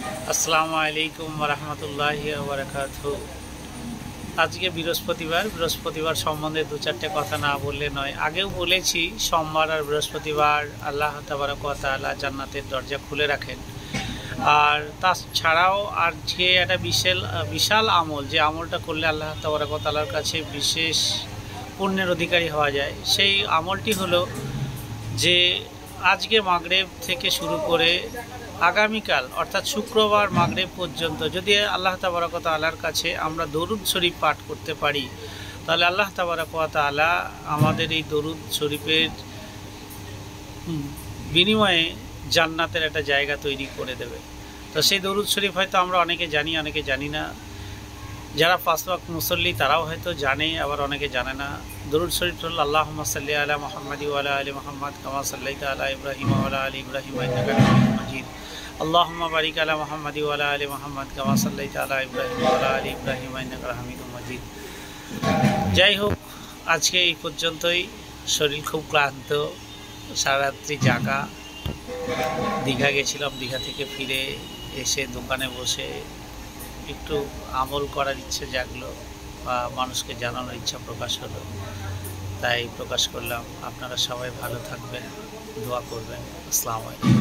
আসসালামু আলাইকুম ওয়া রাহমাতুল্লাহি ওয়া বারাকাতুহু। আজকে বৃহস্পতিবার সম্বন্ধে দু চারটে কথা না বললে নয়। আগেও বলেছি, সোমবার আর বৃহস্পতিবার আল্লাহ তাবারক ওয়া তাআলা জান্নাতের দরজা খুলে রাখেন। আর তাছাড়াও আজকে একটা বিশাল আমল, যে আমলটা করলে আল্লাহ তাবারক ওয়া তাআলার কাছে বিশেষ পুণ্যের অধিকারী হওয়া যায়। সেই আমলটি হলো যে আজকে মাগরিব থেকে শুরু করে আগামীকাল অর্থাৎ শুক্রবার মাগরিব পর্যন্ত যদি আল্লাহ তাবারক ওয়া তাআলার কাছে আমরা দরুদ শরীফ পাঠ করতে পারি, তাহলে আল্লাহ তাবারক ওয়া তাআলা আমাদের এই দরুদ শরীফের বিনিময়ে জান্নাতের একটা জায়গা তৈরি করে দেবে। তো সেই দরুদ শরীফ হয়তো আমরা অনেকে জানি, অনেকে জানি না। যারা পাঁচ ওয়াক্ত মুসল্লি তারাও হয়তো জানে, আবার অনেকে জানে না। দরুদ শরীফ হল আল্লাহুম্মা সাল্লি আলা মুহাম্মাদি ওয়া আলা আলি মুহাম্মাদ কামা সাল্লাইতা আলা ইব্রাহিম ওয়া আলা আলি ইব্রাহিম ইন্নাকা হামিদুম মাজিদ। আল্লাহুম্মা বারিক আলা মুহাম্মাদি ওয়া আলা আলি মুহাম্মাদ কামা সাল্লাইতা আলা ইব্রাহিম ওয়া আলা আলি ইব্রাহিম ইন্নাকা হামিদুম মাজিদ। যাই হোক, আজকে এই পর্যন্তই। শরীর খুব ক্লান্ত, সারারাত্রি জাগা। দীঘা গেছিলাম, দীঘা থেকে ফিরে এসে দোকানে বসে একটু আমল করার ইচ্ছে জাগলো, বা মানুষকে জানানোর ইচ্ছা প্রকাশ হলো, তাই প্রকাশ করলাম। আপনারা সবাই ভালো থাকবেন, দোয়া করবেন। আসসালামু আলাইকুম।